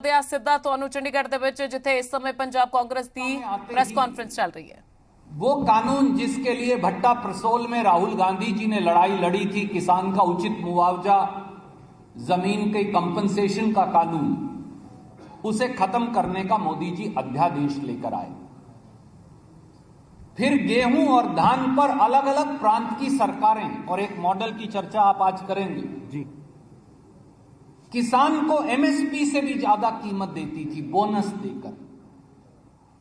दिया सिद्धा ਤੁਹਾਨੂੰ ਚੰਡੀਗੜ੍ਹ ਦੇ ਵਿੱਚ ਜਿੱਥੇ ਇਸ ਸਮੇਂ ਪੰਜਾਬ कांग्रेस ਦੀ प्रेस कॉन्फ्रेंस चल रही है। वो कानून जिसके लिए भट्टा प्रसोल में राहुल गांधी जी ने लड़ाई लड़ी थी, किसान का उचित मुआवजा, जमीन के कंपनसेशन का कानून, उसे खत्म करने का मोदी जी अध्यादेश लेकर आए। फिर गेहूं और धान पर अलग अलग प्रांत की सरकारें, और एक मॉडल की चर्चा आप आज करेंगे जी, किसान को एमएसपी से भी ज्यादा कीमत देती थी बोनस देकर।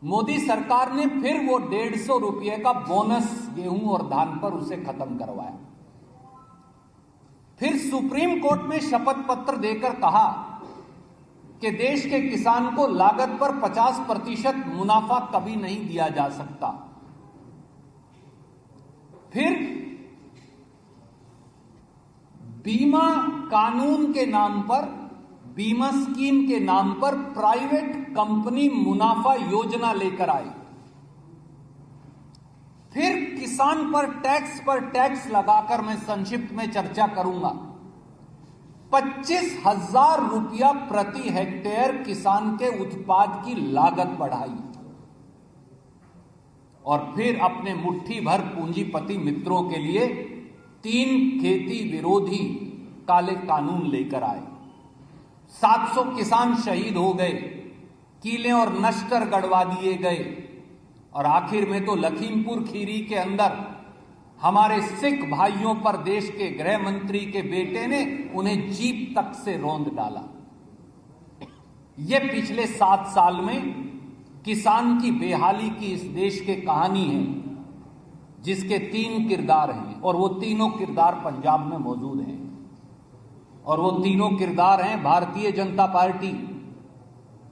मोदी सरकार ने फिर वो 150 रुपये का बोनस गेहूं और धान पर उसे खत्म करवाया। फिर सुप्रीम कोर्ट में शपथ पत्र देकर कहा कि देश के किसान को लागत पर 50% मुनाफा कभी नहीं दिया जा सकता। फिर बीमा कानून के नाम पर, बीमा स्कीम के नाम पर प्राइवेट कंपनी मुनाफा योजना लेकर आई। फिर किसान पर टैक्स लगाकर, मैं संक्षिप्त में चर्चा करूंगा, 25,000 रुपया प्रति हेक्टेयर किसान के उत्पाद की लागत बढ़ाई। और फिर अपने मुट्ठी भर पूंजीपति मित्रों के लिए 3 खेती विरोधी काले कानून लेकर आए। 700 किसान शहीद हो गए, कीले और नश्तर गड़वा दिए गए, और आखिर में तो लखीमपुर खीरी के अंदर हमारे सिख भाइयों पर देश के गृह मंत्री के बेटे ने उन्हें जीप तक से रौंद डाला। यह पिछले 7 साल में किसान की बेहाली की इस देश की कहानी है, जिसके 3 किरदार हैं, और वो तीनों किरदार पंजाब में मौजूद हैं। और वो तीनों किरदार हैं भारतीय जनता पार्टी,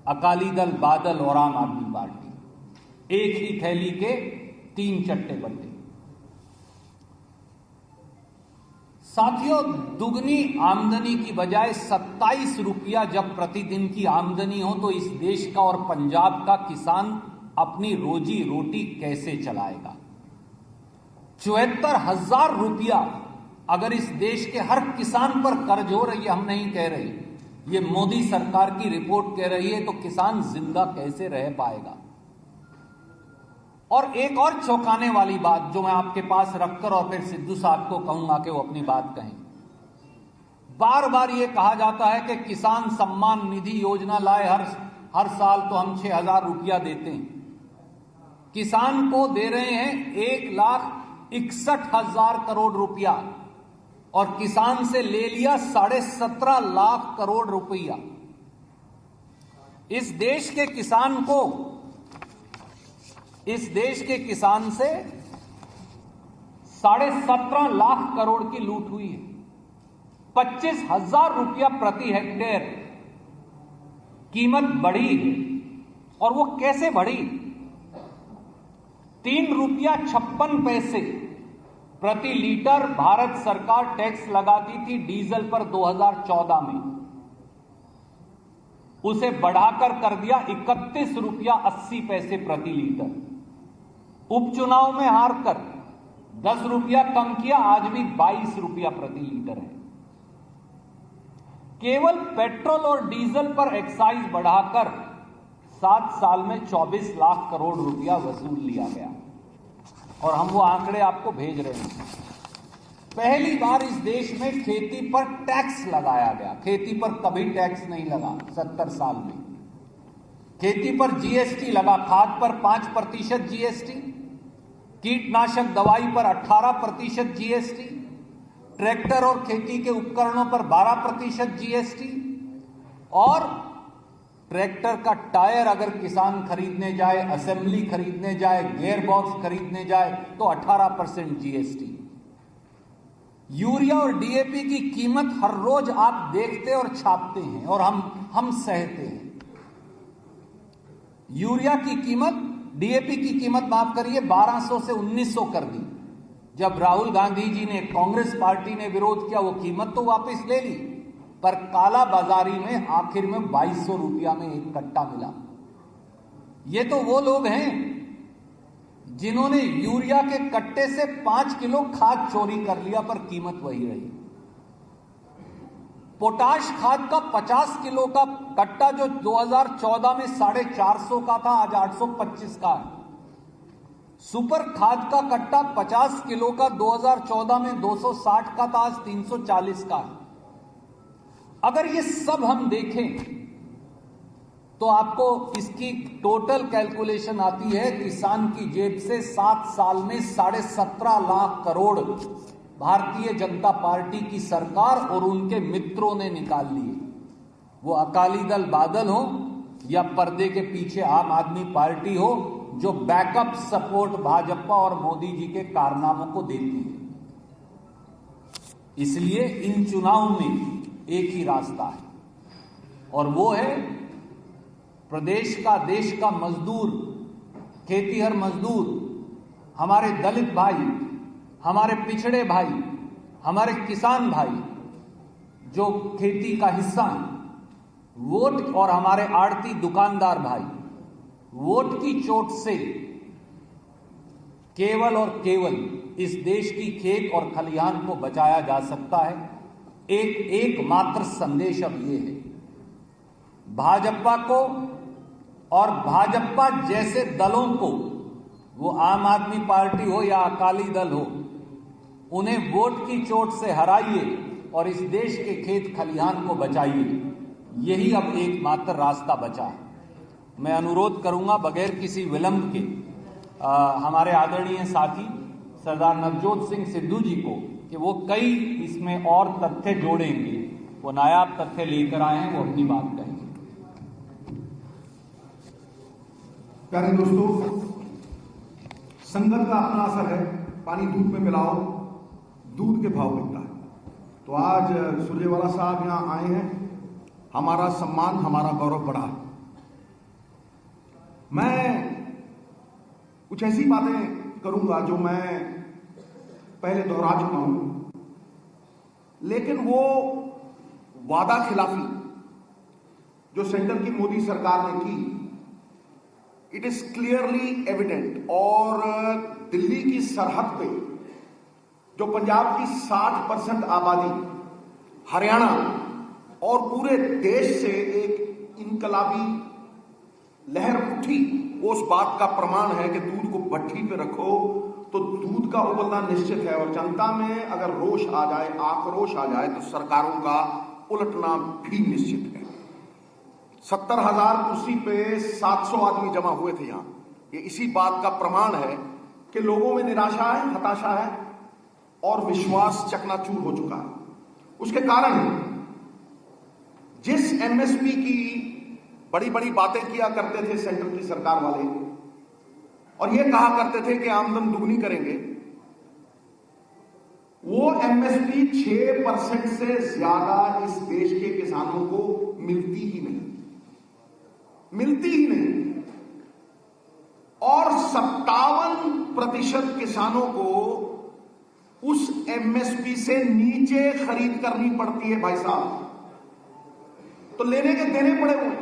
अकाली दल, बादल और आम आदमी पार्टी। एक ही थैली के 3 चट्टे बट्टे। साथियों, दुगनी आमदनी की बजाय 27 रुपया जब प्रतिदिन की आमदनी हो तो इस देश का और पंजाब का किसान अपनी रोजी रोटी कैसे चलाएगा? 74,000 रुपया अगर इस देश के हर किसान पर कर्ज हो रही है, हम नहीं कह रहे, ये मोदी सरकार की रिपोर्ट कह रही है, तो किसान जिंदा कैसे रह पाएगा? और एक और चौंकाने वाली बात जो मैं आपके पास रखकर और फिर सिद्धू साहब को कहूंगा कि वो अपनी बात कहें। बार बार ये कहा जाता है कि किसान सम्मान निधि योजना लाए, हर साल तो हम 6,000 रुपया देते हैं। किसान को दे रहे हैं 1,61,000 करोड़ रुपया, और किसान से ले लिया 17.5 लाख करोड़ रुपया। इस देश के किसान से 17.5 लाख करोड़ की लूट हुई है। 25,000 रुपया प्रति हेक्टेयर कीमत बढ़ी है, और वो कैसे बढ़ी? 3 रुपया 56 पैसे प्रति लीटर भारत सरकार टैक्स लगाती थी डीजल पर 2014 में, उसे बढ़ाकर कर दिया 31 रुपया 80 पैसे प्रति लीटर। उपचुनाव में हारकर 10 रुपया कम किया, आज भी 22 रुपया प्रति लीटर है। केवल पेट्रोल और डीजल पर एक्साइज बढ़ाकर 7 साल में 24 लाख करोड़ रुपया वसूल लिया गया, और हम वो आंकड़े आपको भेज रहे हैं। पहली बार इस देश में खेती पर टैक्स लगाया गया। खेती पर कभी टैक्स नहीं लगा 70 साल में। खेती पर जीएसटी लगा, खाद पर 5% जीएसटी, कीटनाशक दवाई पर 18% जीएसटी, ट्रैक्टर और खेती के उपकरणों पर 12% जीएसटी, और ट्रैक्टर का टायर अगर किसान खरीदने जाए, असेंबली खरीदने जाए, गियर बॉक्स खरीदने जाए तो 18% जीएसटी। यूरिया और डीएपी की कीमत हर रोज आप देखते और छापते हैं, और हम सहते हैं। यूरिया की कीमत, डीएपी की कीमत माफ करिए, 1200 से 1900 कर दी। जब राहुल गांधी जी ने, कांग्रेस पार्टी ने विरोध किया, वो कीमत तो वापस ले ली, पर काला बाजारी में आखिर में 2200 रुपया में एक कट्टा मिला। ये तो वो लोग हैं जिन्होंने यूरिया के कट्टे से 5 किलो खाद चोरी कर लिया, पर कीमत वही रही। पोटाश खाद का 50 किलो का कट्टा जो 2014 में 450 का था, आज 825 का है। सुपर खाद का कट्टा 50 किलो का 2014 में 260 का था, आज 340 का है। अगर ये सब हम देखें तो आपको इसकी टोटल कैलकुलेशन आती है, किसान की जेब से 7 साल में 17.5 लाख करोड़ भारतीय जनता पार्टी की सरकार और उनके मित्रों ने निकाल लिए। वो अकाली दल बादल हो या पर्दे के पीछे आम आदमी पार्टी हो, जो बैकअप सपोर्ट भाजपा और मोदी जी के कारनामों को देती है। इसलिए इन चुनाव में एक ही रास्ता है, और वो है प्रदेश का, देश का मजदूर, खेतीहर मजदूर, हमारे दलित भाई, हमारे पिछड़े भाई, हमारे किसान भाई जो खेती का हिस्सा है, वोट, और हमारे आड़ती दुकानदार भाई, वोट की चोट से केवल और केवल इस देश की खेत और खलिहान को बचाया जा सकता है। एकमात्र संदेश अब ये है, भाजपा को और भाजपा जैसे दलों को, वो आम आदमी पार्टी हो या अकाली दल हो, उन्हें वोट की चोट से हराइए और इस देश के खेत खलिहान को बचाइए। यही अब एकमात्र रास्ता बचा है। मैं अनुरोध करूंगा बगैर किसी विलंब के हमारे आदरणीय साथी सरदार नवजोत सिंह सिद्धू जी को कि वो कई इसमें और तथ्य जोड़ेंगे, वो नायाब तथ्य लेकर आए हैं, वो अपनी बात कहेंगे। प्यारे दोस्तों, संगत का अपना असर है। पानी दूध में मिलाओ, दूध के भाव मिलता है। तो आज सुरजेवाला साहब यहाँ आए हैं, हमारा सम्मान, हमारा गौरव बढ़ा। मैं कुछ ऐसी बातें करूंगा जो मैं पहले दोहरा चुका हूं, लेकिन वो वादा खिलाफी जो सेंटर की मोदी सरकार ने की, इट इज क्लियरली एविडेंट। और दिल्ली की सरहद पे जो पंजाब की 60% आबादी, हरियाणा और पूरे देश से एक इनकलाबी लहर उठी, वो उस बात का प्रमाण है कि दूध को भट्ठी पे रखो तो दूध का उबलना निश्चित है। और जनता में अगर रोष आ जाए, आक्रोश आ जाए, तो सरकारों का उलटना भी निश्चित है। 70,000 कुर्सी पे 700 आदमी जमा हुए थे यहां। ये इसी बात का प्रमाण है कि लोगों में निराशा है, हताशा है और विश्वास चकनाचूर हो चुका है। उसके कारण जिस एमएसपी की बड़ी बड़ी बातें किया करते थे सेंटर की सरकार वाले, और ये कहा करते थे कि आमदन दुगनी करेंगे, वो एमएसपी 6% से ज्यादा इस देश के किसानों को मिलती ही नहीं, मिलती ही नहीं। और 57% किसानों को उस एमएसपी से नीचे खरीद करनी पड़ती है भाई साहब। तो लेने के देने पड़े हुए।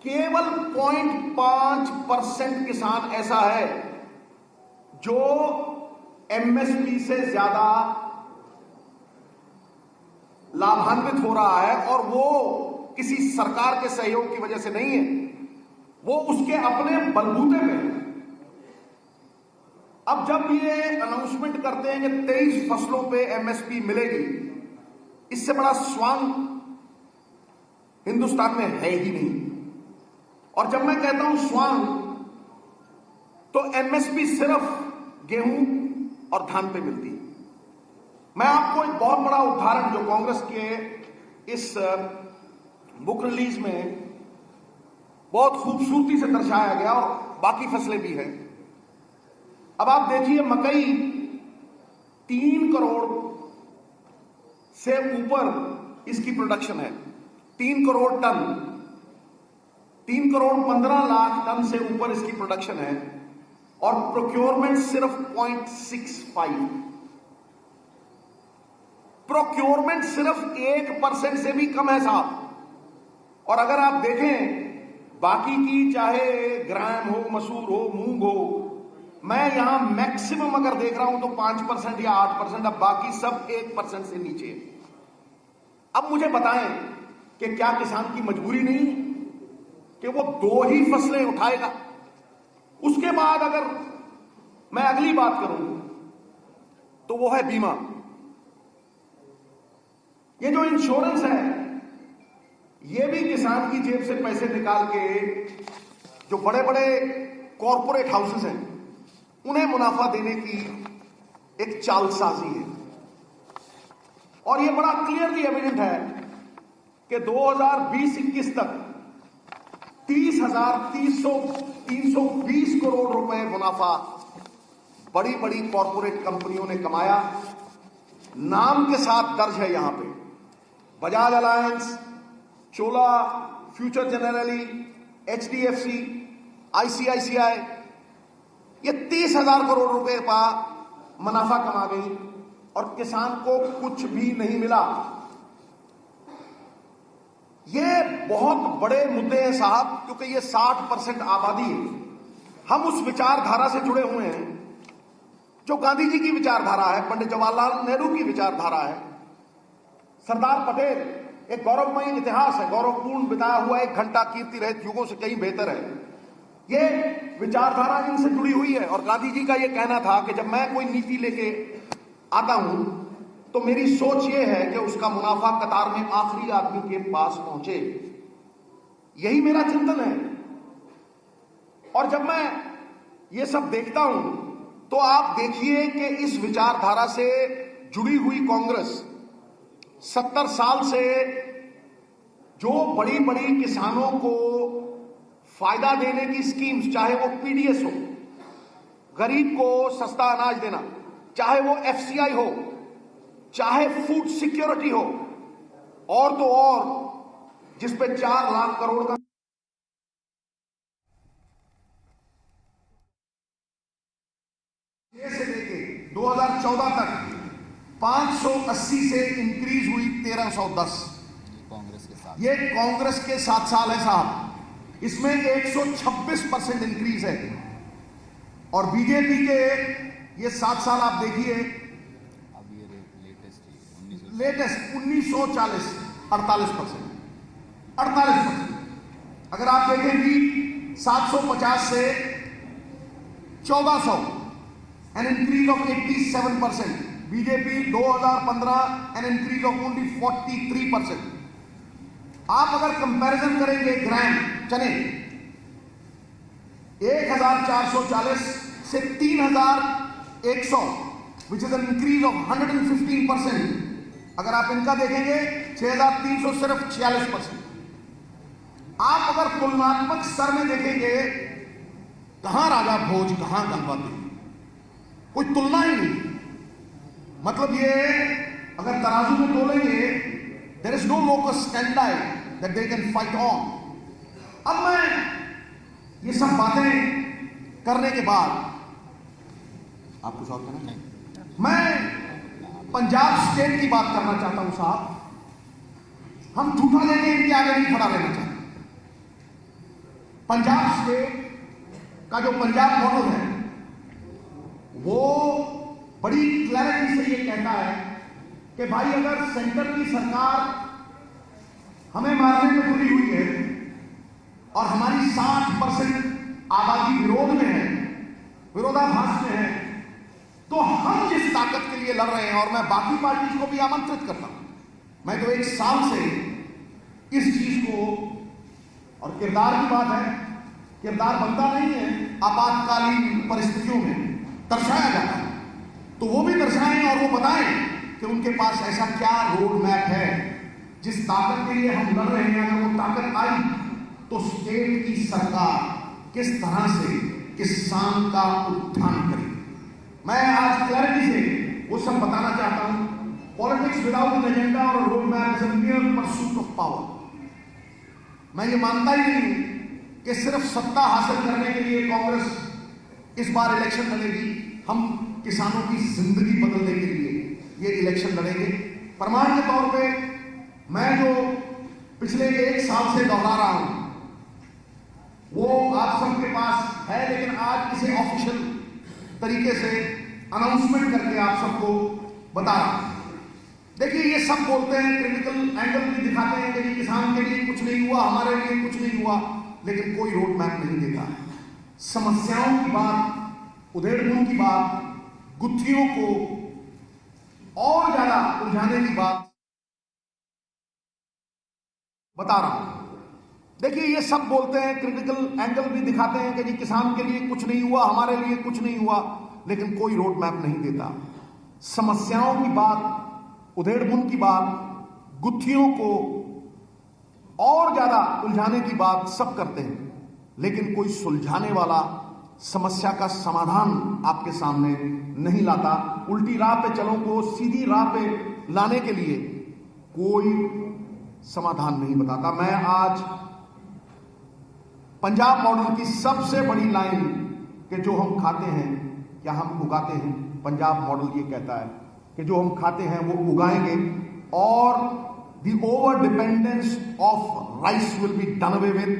केवल 0.5% किसान ऐसा है जो एमएसपी से ज्यादा लाभान्वित हो रहा है, और वो किसी सरकार के सहयोग की वजह से नहीं है, वो उसके अपने बलबूते में है। अब जब ये अनाउंसमेंट करते हैं कि 23 फसलों पे एमएसपी मिलेगी, इससे बड़ा स्वांग हिंदुस्तान में है ही नहीं। और जब मैं कहता हूं स्वांग, तो एमएसपी सिर्फ गेहूं और धान पे मिलती है। मैं आपको एक बहुत बड़ा उदाहरण जो कांग्रेस के इस बुक रिलीज में बहुत खूबसूरती से दर्शाया गया, और बाकी फसलें भी हैं। अब आप देखिए, मकई 3 करोड़ से ऊपर इसकी प्रोडक्शन है, 3 करोड़ टन, 3 करोड़ 15 लाख टन से ऊपर इसकी प्रोडक्शन है, और प्रोक्योरमेंट सिर्फ 0.65। प्रोक्योरमेंट सिर्फ 1% से भी कम है साहब। और अगर आप देखें बाकी की, चाहे ग्राम हो, मसूर हो, मूंग हो, मैं यहां मैक्सिमम अगर देख रहा हूं तो 5% या 8%, अब बाकी सब 1% से नीचे है। अब मुझे बताएं कि क्या किसान की मजबूरी नहीं कि वो 2 ही फसलें उठाएगा? उसके बाद अगर मैं अगली बात करूं तो वो है बीमा। ये जो इंश्योरेंस है, ये भी किसान की जेब से पैसे निकाल के जो बड़े बड़े कॉरपोरेट हाउसेस हैं उन्हें मुनाफा देने की एक चालसाजी है। और ये बड़ा क्लियरली एविडेंट है कि 2020-21 तक 320 करोड़ रुपए मुनाफा बड़ी बड़ी कॉरपोरेट कंपनियों ने कमाया। नाम के साथ दर्ज है यहां पे बजाज अलायंस, चोला, फ्यूचर जनरली, HDFC, ICICI, ये 30,000 करोड़ रुपए का मुनाफा कमा गई और किसान को कुछ भी नहीं मिला। ये बहुत बड़े मुद्दे हैं साहब, क्योंकि ये 60% आबादी है। हम उस विचारधारा से जुड़े हुए हैं जो गांधी जी की विचारधारा है, पंडित जवाहरलाल नेहरू की विचारधारा है, सरदार पटेल, एक गौरवमयी इतिहास है, गौरवपूर्ण बिताया हुआ एक घंटा कीर्ति रहित युगों से कहीं बेहतर है। ये विचारधारा इनसे जुड़ी हुई है। और गांधी जी का ये कहना था कि जब मैं कोई नीति लेके आता हूं तो मेरी सोच ये है कि उसका मुनाफा कतार में आखिरी आदमी के पास पहुंचे। यही मेरा चिंतन है। और जब मैं ये सब देखता हूं तो आप देखिए कि इस विचारधारा से जुड़ी हुई कांग्रेस 70 साल से जो बड़ी बड़ी किसानों को फायदा देने की स्कीम्स, चाहे वो PDS हो, गरीब को सस्ता अनाज देना, चाहे वो FCI हो, चाहे फूड सिक्योरिटी हो, और तो और जिस पे 4 लाख करोड़ का से लेके 2014 तक 580 से इंक्रीज हुई 1310। कांग्रेस के साथ, ये कांग्रेस के 7 साल है साहब, इसमें 126% इंक्रीज है। और बीजेपी के ये 7 साल आप देखिए, अब ये लेटेस्ट 1940 48%। अगर आप देखें 750 से 1400, an increase of 87%। BJP 2015 an increase of only 43%। आप अगर कंपैरिजन करेंगे ग्राम चने 1440 से 3100, which is an increase of 115%। अगर आप इनका देखेंगे 6300 सिर्फ 46%। आप अगर तुलनात्मक स्तर में देखेंगे, कहां राजा भोज कहां गंगवती, कोई तुलना ही नहीं। मतलब ये अगर तराजू में तोलेंगे, there is no locus standard that they can fight on. अब मैं ये सब बातें करने के बाद, आप कुछ और कहना नहीं, मैं पंजाब स्टेट की बात करना चाहता हूं साहब। हम झूठा लेके इनके आगे नहीं खड़ा रहना चाहते। पंजाब स्टेट का जो पंजाब मॉडल है वो बड़ी क्लैरिटी से ये कहता है कि भाई अगर सेंटर की सरकार हमें मारने में तुली हुई है और हमारी 60% आबादी विरोध में है, विरोधाभास में है, तो हम जिस ताकत के लिए लड़ रहे हैं, और मैं बाकी पार्टी को भी आमंत्रित करता हूं, मैं तो 1 साल से इस चीज को, और किरदार की बात है, किरदार बनता नहीं है, आपातकालीन परिस्थितियों में दर्शाया जाता है, तो वो भी दर्शाएं और वो बताएं कि उनके पास ऐसा क्या रोड मैप है जिस ताकत के लिए हम लड़ रहे हैं। अगर वो ताकत आई तो स्टेट की सरकार किस तरह से किसान का उत्थान करे। मैं आज क्लैरिटी से वो सब बताना चाहता हूं। पॉलिटिक्स विदाउट एन एजेंडा और road map is a मियर pursuit of power. मैं ये मानता ही नहीं कि सिर्फ सत्ता हासिल करने के लिए कांग्रेस इस बार इलेक्शन लड़ेगी। हम किसानों की जिंदगी बदलने के लिए ये इलेक्शन लड़ेंगे। प्रमाण के तौर पे मैं जो पिछले 1 साल से दोहरा रहा हूं वो आप सबके पास है, लेकिन आज इसे ऑफिशियल तरीके से अनाउंसमेंट करके आप सबको बता रहा हूं। देखिए, ये सब बोलते हैं, क्रिटिकल एंगल भी दिखाते हैं कि किसान के लिए कुछ नहीं हुआ, हमारे लिए कुछ नहीं हुआ, लेकिन कोई रोड मैप नहीं देता है। समस्याओं की बात, उधेड़बुन की बात, गुत्थियों को और ज्यादा उलझाने की बात बता रहा हूं। देखिए, ये सब बोलते हैं, क्रिटिकल एंगल भी दिखाते हैं कि किसान के लिए कुछ नहीं हुआ, हमारे लिए कुछ नहीं हुआ, लेकिन कोई रोड मैप नहीं देता। समस्याओं की बात, उधेड़बुन की बात, गुत्थियों को और ज्यादा उलझाने की बात सब करते हैं, लेकिन कोई सुलझाने वाला, समस्या का समाधान आपके सामने नहीं लाता। उल्टी राह पे चलो को सीधी राह पे लाने के लिए कोई समाधान नहीं बताता। मैं आज पंजाब मॉडल की सबसे बड़ी लाइन कि जो हम खाते हैं या हम उगाते हैं, पंजाब मॉडल ये कहता है कि जो हम खाते हैं वो उगाएंगे और the over dependence of rice will be done away with.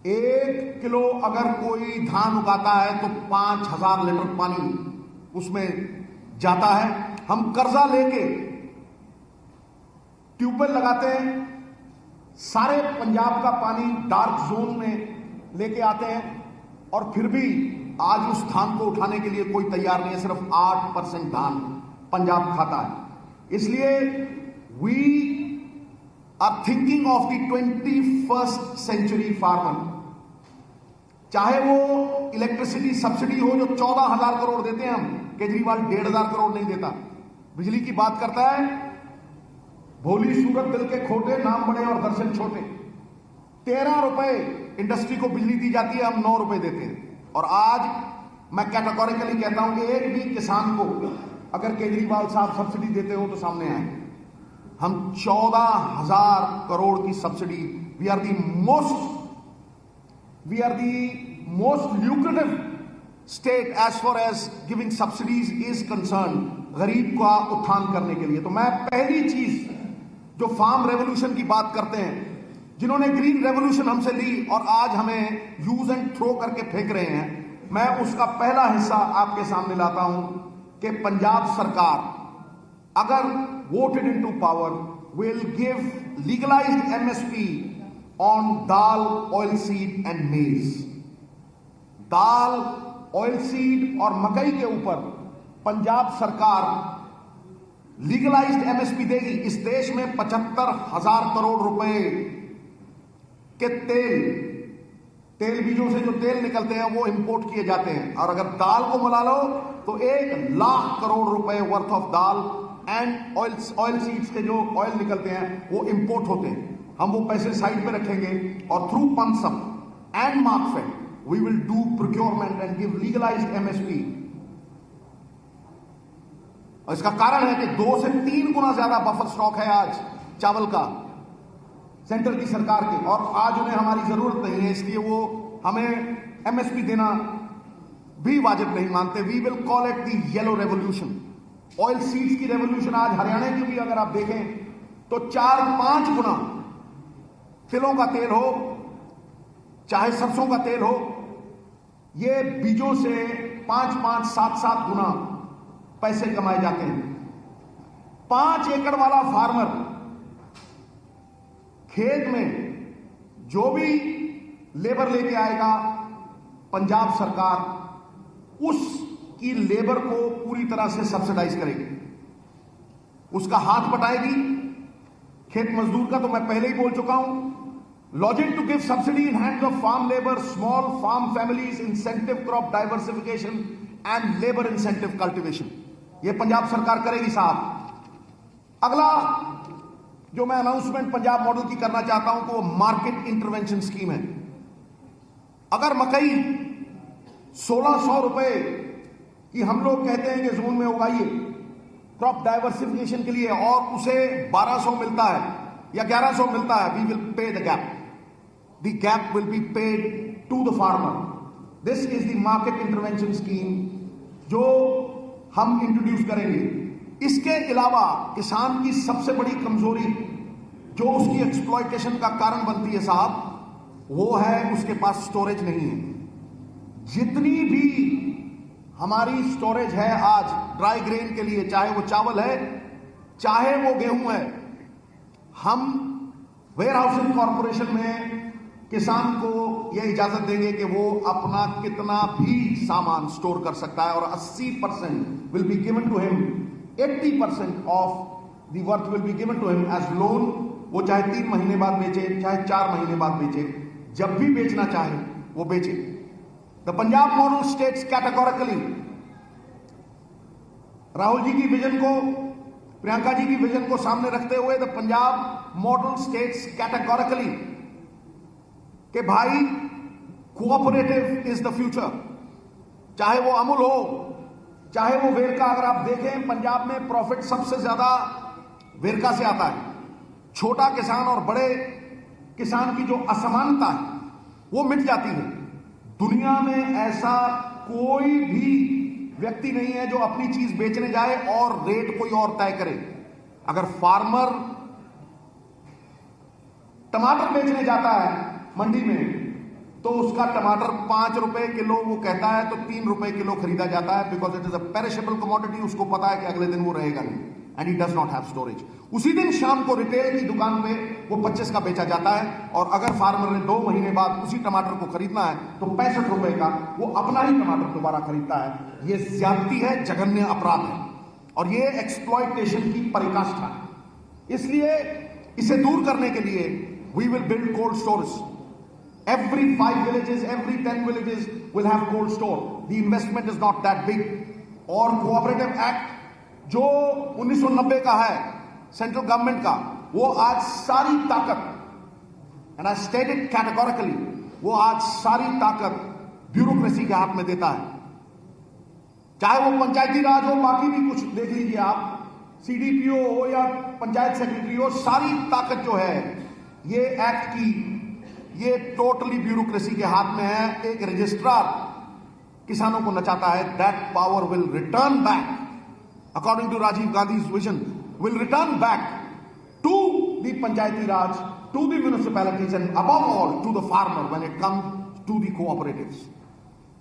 1 kilo अगर कोई धान उगाता है तो 5000 लीटर पानी उसमें जाता है। हम कर्जा लेके ट्यूबवेल लगाते हैं, सारे पंजाब का पानी डार्क जोन में लेके आते हैं, और फिर भी आज उस धान को उठाने के लिए कोई तैयार नहीं है। सिर्फ 8% धान पंजाब खाता है। इसलिए we are thinking of the 21st century farmer. चाहे वो इलेक्ट्रिसिटी सब्सिडी हो जो 14,000 करोड़ देते हैं हम, केजरीवाल 1,500 करोड़ नहीं देता। बिजली की बात करता है, भोली सूरत दिल के खोटे, नाम बड़े और दर्शन छोटे। 13 रुपए इंडस्ट्री को बिजली दी जाती है, हम 9 रुपए देते हैं। और आज मैं कैटेगोरिकली कहता हूं कि एक भी किसान को अगर केजरीवाल साहब सब्सिडी देते हो तो सामने आए। हम 14,000 करोड़ की subsidy, we are the most lucrative state as far as giving subsidies is concern, गरीब का उत्थान करने के लिए। तो मैं पहली चीज जो फार्म रेवोल्यूशन की बात करते हैं, जिन्होंने ग्रीन रेवोल्यूशन हमसे ली और आज हमें यूज एंड थ्रो करके फेंक रहे हैं, मैं उसका पहला हिस्सा आपके सामने लाता हूं कि पंजाब सरकार अगर voted into power will give legalised MSP on dal, oil seed and मेज। दाल, ऑयल सीड और मकई के ऊपर पंजाब सरकार लीगलाइज्ड एमएसपी देगी। इस देश में 75,000 करोड़ रुपए के तेल बीजों से जो तेल निकलते हैं वो इंपोर्ट किए जाते हैं, और अगर दाल को मिला लो तो 1 लाख करोड़ रुपए worth of dal and oil seeds के जो ऑयल निकलते हैं वो इंपोर्ट होते हैं। हम वो पैसे साइड पे रखेंगे और through Punsup and Markfed we will do procurement and give legalised MSP. और इसका कारण है कि 2 से 3 गुना ज्यादा बफर स्टॉक है आज चावल का सेंट्रल की सरकार के, और आज उन्हें हमारी जरूरत नहीं है, इसलिए वो हमें एमएसपी देना भी वाजिब नहीं मानते। We will call it the yellow revolution. Oil seeds की रेवोल्यूशन आज हरियाणा की भी अगर आप देखें तो 4-5 गुना तिलों का तेल हो चाहे सरसों का तेल हो, ये बीजों से 5-5, 7-7 गुना पैसे कमाए जाते हैं। 5 एकड़ वाला फार्मर खेत में जो भी लेबर लेके आएगा, पंजाब सरकार उसकी लेबर को पूरी तरह से सब्सिडाइज करेगी, उसका हाथ बटाएगी। खेत मजदूर का तो मैं पहले ही बोल चुका हूं। Logic to give subsidy in hands of farm labour, small farm families, incentive crop diversification and labour incentive cultivation, ये पंजाब सरकार करेगी साहब। अगला जो मैं अनाउंसमेंट पंजाब मॉडल की करना चाहता हूं वो मार्केट इंटरवेंशन स्कीम है। अगर मकई 1600 रुपए की हम लोग कहते हैं कि जोन में उगाइए क्रॉप डाइवर्सिफिकेशन के लिए, और उसे 1200 मिलता है या 1100 मिलता है, we will pay the gap. The gap will be paid to the farmer. This is the market intervention scheme जो हम इंट्रोड्यूस करेंगे। इसके अलावा किसान की सबसे बड़ी कमजोरी जो उसकी एक्सप्लॉयटेशन का कारण बनती है साहब, वो है उसके पास स्टोरेज नहीं है। जितनी भी हमारी स्टोरेज है आज ड्राई ग्रेन के लिए, चाहे वो चावल है चाहे वो गेहूं है, हम वेयर हाउसिंग कॉरपोरेशन में किसान को यह इजाजत देंगे कि वो अपना कितना भी सामान स्टोर कर सकता है और 80% will be given to him, 80% of the worth will be given to him as loan. वो चाहे 3 महीने बाद बेचे, चाहे 4 महीने बाद बेचे, जब भी बेचना चाहे वो बेचे। The Punjab model states categorically, Rahul ji की विजन को, प्रियंका जी की विजन को सामने रखते हुए the Punjab model states categorically कि भाई कोऑपरेटिव इज द फ्यूचर। चाहे वो अमूल हो, चाहे वो वेरका। अगर आप देखें पंजाब में प्रॉफिट सबसे ज्यादा वेरका से आता है। छोटा किसान और बड़े किसान की जो असमानता है वो मिट जाती है। दुनिया में ऐसा कोई भी व्यक्ति नहीं है जो अपनी चीज बेचने जाए और रेट कोई और तय करे। अगर फार्मर टमाटर बेचने जाता है मंडी में तो उसका टमाटर 5 रुपए किलो वो कहता है तो 3 रुपए किलो खरीदा जाता है, because it is a perishable commodity. उसको पता है कि अगले दिन वो रहेगा नहीं, and he does not have storage. उसी दिन शाम को रिटेल की दुकान पे वो 25 का बेचा जाता है, और अगर फार्मर ने 2 महीने बाद उसी टमाटर को खरीदना है तो 65 रुपए का वो अपना ही टमाटर दोबारा खरीदता है। ये ज्यादती है, जघन्य अपराध है, और ये एक्सप्लॉयटेशन की पराकाष्ठा है। इसलिए इसे दूर करने के लिए we will build cold storage. Every 5 villages, every 10 villages will have cold store. The investment is not that big. और कोऑपरेटिव एक्ट जो 1990 का है सेंट्रल गवर्नमेंट का, वो आज सारी ताकत, and I stated categorically, वो आज सारी ताकत ब्यूरोक्रेसी के हाथ में देता है। चाहे वो पंचायती राज हो, बाकी भी कुछ देख लीजिए आप, CDPO हो या पंचायत सेक्रेटरी हो, सारी ताकत जो है ये एक्ट की, ये टोटली ब्यूरोक्रेसी के हाथ में है। एक रजिस्ट्रार किसानों को नचाता है। That power will return back, according to Rajiv Gandhi vision, will return back to the panchayati raj, to the municipalities and above all to the farmer when it comes to the cooperatives.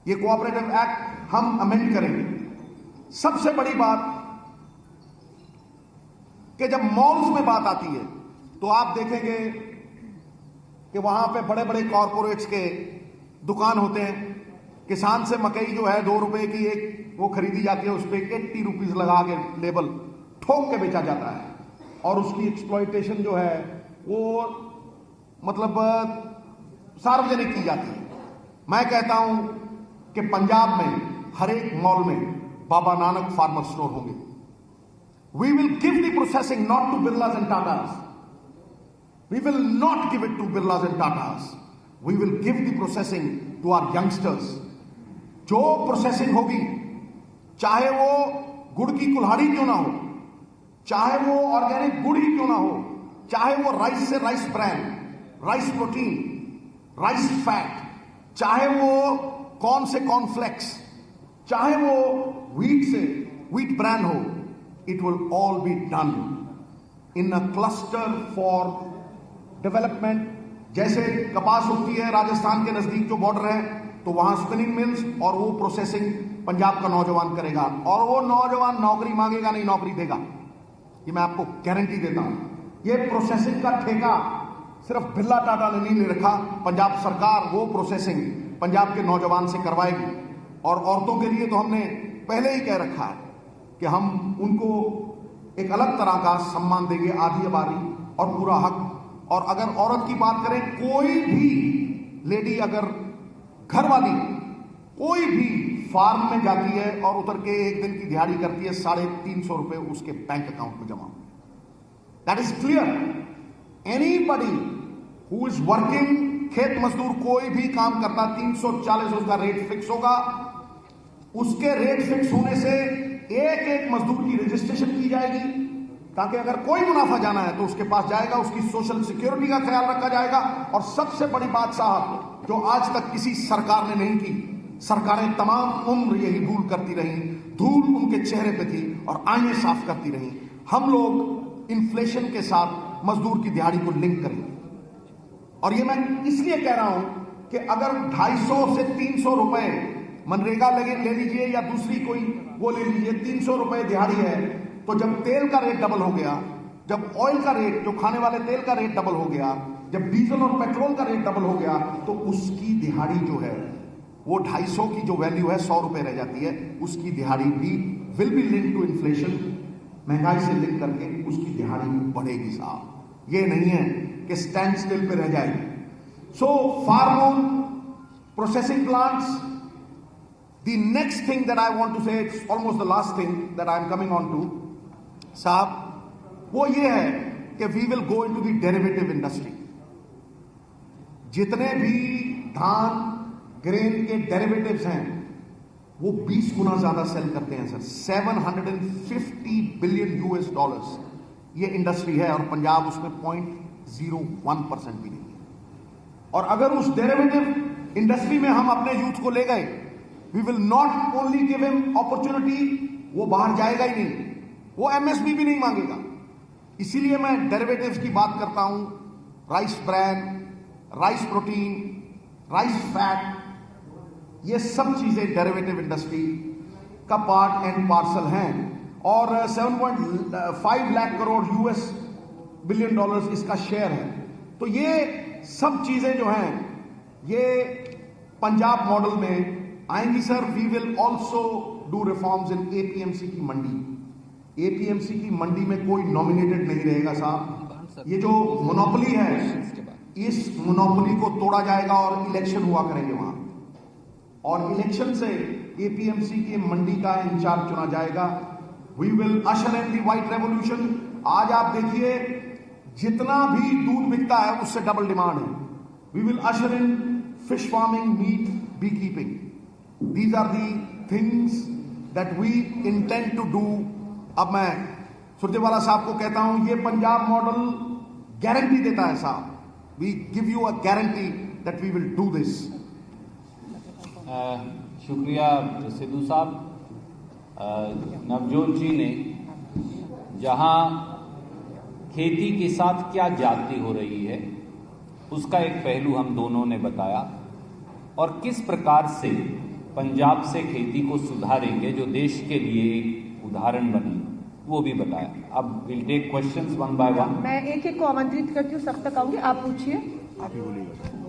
ये कोऑपरेटिव एक्ट हम amend करेंगे। सबसे बड़ी बात कि जब malls में बात आती है तो आप देखेंगे कि वहां पे बड़े बड़े कॉरपोरेट्स के दुकान होते हैं। किसान से मकई जो है 2 रुपए की एक वो खरीदी जाती है, उस पर 80 रुपीज लगा के लेबल ठोक के बेचा जाता है, और उसकी एक्सप्लॉयटेशन जो है वो मतलब सार्वजनिक की जाती है। मैं कहता हूं कि पंजाब में हर एक मॉल में बाबा नानक फार्मर स्टोर होंगे। We will give the processing not to Birlas and Tatas. We will not give it to Birlas and Tatas. We will give the processing to our youngsters. जो प्रोसेसिंग होगी, चाहे वो गुड़ की कुल्हाड़ी क्यों ना हो, चाहे वो ऑर्गेनिक गुड़ ही क्यों ना हो, चाहे वो राइस से rice brand, rice protein, rice fat, चाहे वो कॉर्न से कॉर्नफ्लेक्स, चाहे वो व्हीट से व्हीट ब्रांड हो, it will all be done in a cluster for development. जैसे कपास उगती है राजस्थान के नजदीक जो बॉर्डर है, तो वहां स्पिनिंग मिल्स और वो प्रोसेसिंग पंजाब का नौजवान करेगा, और वो नौजवान नौकरी मांगेगा नहीं, नौकरी देगा। ये मैं आपको गारंटी देता हूं। ये प्रोसेसिंग का ठेका सिर्फ बिरला टाटा ने नहीं ले रखा, पंजाब सरकार वो प्रोसेसिंग पंजाब के नौजवान से करवाएगी। और औरतों के लिए तो हमने पहले ही कह रखा है कि हम उनको एक अलग तरह का सम्मान देंगे, आधी आबादी और पूरा हक। और अगर औरत की बात करें, कोई भी लेडी, अगर घर वाली कोई भी फार्म में जाती है और उतर के एक दिन की दिहाड़ी करती है, 350 रुपए उसके बैंक अकाउंट में जमा। That is clear. Anybody who is working, खेत मजदूर कोई भी काम करता, 340 उसका रेट फिक्स होगा। उसके रेट फिक्स होने से एक एक मजदूर की रजिस्ट्रेशन की जाएगी, ताकि अगर कोई मुनाफा जाना है तो उसके पास जाएगा, उसकी सोशल सिक्योरिटी का ख्याल रखा जाएगा। और सबसे बड़ी बात साहब, जो आज तक किसी सरकार ने नहीं की, सरकारें तमाम उम्र यही भूल करती रही, धूल उनके चेहरे पे थी और आईने साफ करती रही। हम लोग इन्फ्लेशन के साथ मजदूर की दिहाड़ी को लिंक करेंगे। और ये मैं इसलिए कह रहा हूं कि अगर 250 से 300 रुपए मनरेगा ले लीजिए या दूसरी कोई वो ले लीजिए, 300 रुपए दिहाड़ी है, तो जब तेल का रेट डबल हो गया, जब ऑयल का रेट, जो खाने वाले तेल का रेट डबल हो गया, जब डीजल और पेट्रोल का रेट डबल हो गया, तो उसकी दिहाड़ी जो है वो 250 की जो वैल्यू है 100 रुपए रह जाती है। उसकी दिहाड़ी भी will be link to inflation, महंगाई से लिंक करके उसकी दिहाड़ी बढ़ेगी साहब। ये नहीं है कि स्टैंड स्टिल पे रह जाएगी। So farm processing plants, the next thing that I want to say, it's almost the last thing that I am coming on to साहब, वो ये है कि we will go into the derivative industry. जितने भी धान ग्रेन के derivatives हैं वो 20 गुना ज्यादा सेल करते हैं सर। 750 बिलियन यूएस डॉलर्स ये इंडस्ट्री है, और पंजाब उसमें 0.01% भी नहीं है। और अगर उस डेरिवेटिव इंडस्ट्री में हम अपने यूथ को ले गए, we will not only give him opportunity, वो बाहर जाएगा ही नहीं, वो एमएसपी भी नहीं मांगेगा। इसीलिए मैं डेरिवेटिव्स की बात करता हूं। Rice bran, rice protein, rice fat, ये सब चीजें डेरिवेटिव इंडस्ट्री का पार्ट एंड पार्सल हैं। और 7.5 lakh crore US billion dollars इसका शेयर है। तो ये सब चीजें जो हैं ये पंजाब मॉडल में आएंगी sir. We will also do reforms in APMC की मंडी। एपीएमसी की मंडी में कोई नॉमिनेटेड नहीं रहेगा साहब। ये जो मोनोपोली है, इस मोनोपोली को तोड़ा जाएगा और इलेक्शन हुआ करेंगे वहां, और इलेक्शन से एपीएमसी की मंडी का इंचार्ज चुना जाएगा। We will usher in the white revolution. आज आप देखिए जितना भी दूध बिकता है उससे डबल डिमांड है। We will usher in fish farming, meat, bee keeping. These are the things that we intend to do. अब मैं सुरजेवाला साहब को कहता हूं, ये पंजाब मॉडल गारंटी देता है साहब। We give you a guarantee that we will do this. शुक्रिया सिद्धू साहब। नवजोत जी ने जहां खेती के साथ क्या ज्यादती हो रही है उसका एक पहलू हम दोनों ने बताया, और किस प्रकार से पंजाब से खेती को सुधारेंगे जो देश के लिए एक उदाहरण बने, वो भी बताया। अब will take questions one by one. मैं एक एक को आमंत्रित करती हूँ, सब तक आऊंगी, आप पूछिए। आप ही बोलिएगा।